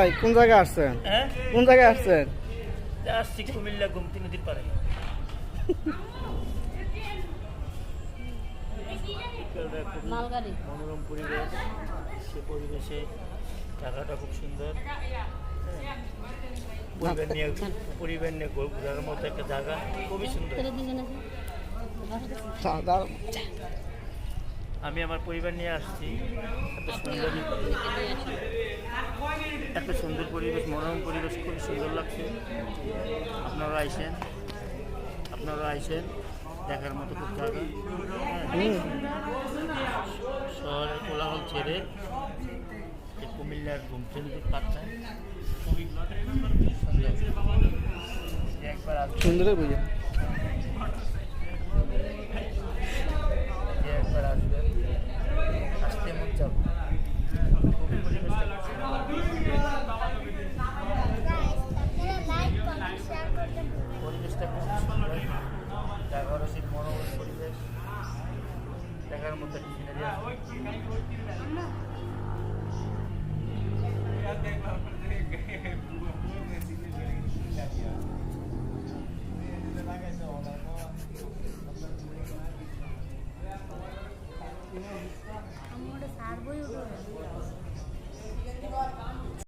ভাই কোন জায়গায় আসছেন? হ্যাঁ, কোন জায়গায় আসছেন? আসছি কুমিল্লা গোমতী নদীর পাড়ে। মালগাড়ি মনোরম পরিবেশ, সে পরিবেশে জায়গাটা খুব সুন্দর। পরিবার নিয়ে ঘোরার মতো একটা জায়গা, খুবই সুন্দর। আমি আমার পরিবার নিয়ে আসছি। এত সুন্দর পরিবেশ, মনোরম পরিবেশ, খুব সুন্দর লাগছে। আপনারা আইসেন, দেখার মতো খুব জায়গা। শহরের কোলাহল ছেড়ে এই কুমিল্লার গোমতী নদীর পাড়টা খুবই সুন্দর। একবার আসবেন, সুন্দর বুঝে একবার আসবেন, আসতে মন চাপ। খুবই পরিবেশটা খুব সুন্দর। পরিবেশটা খুব সুন্দর, জায়গার মনোরম পরিবেশ, দেখার মতো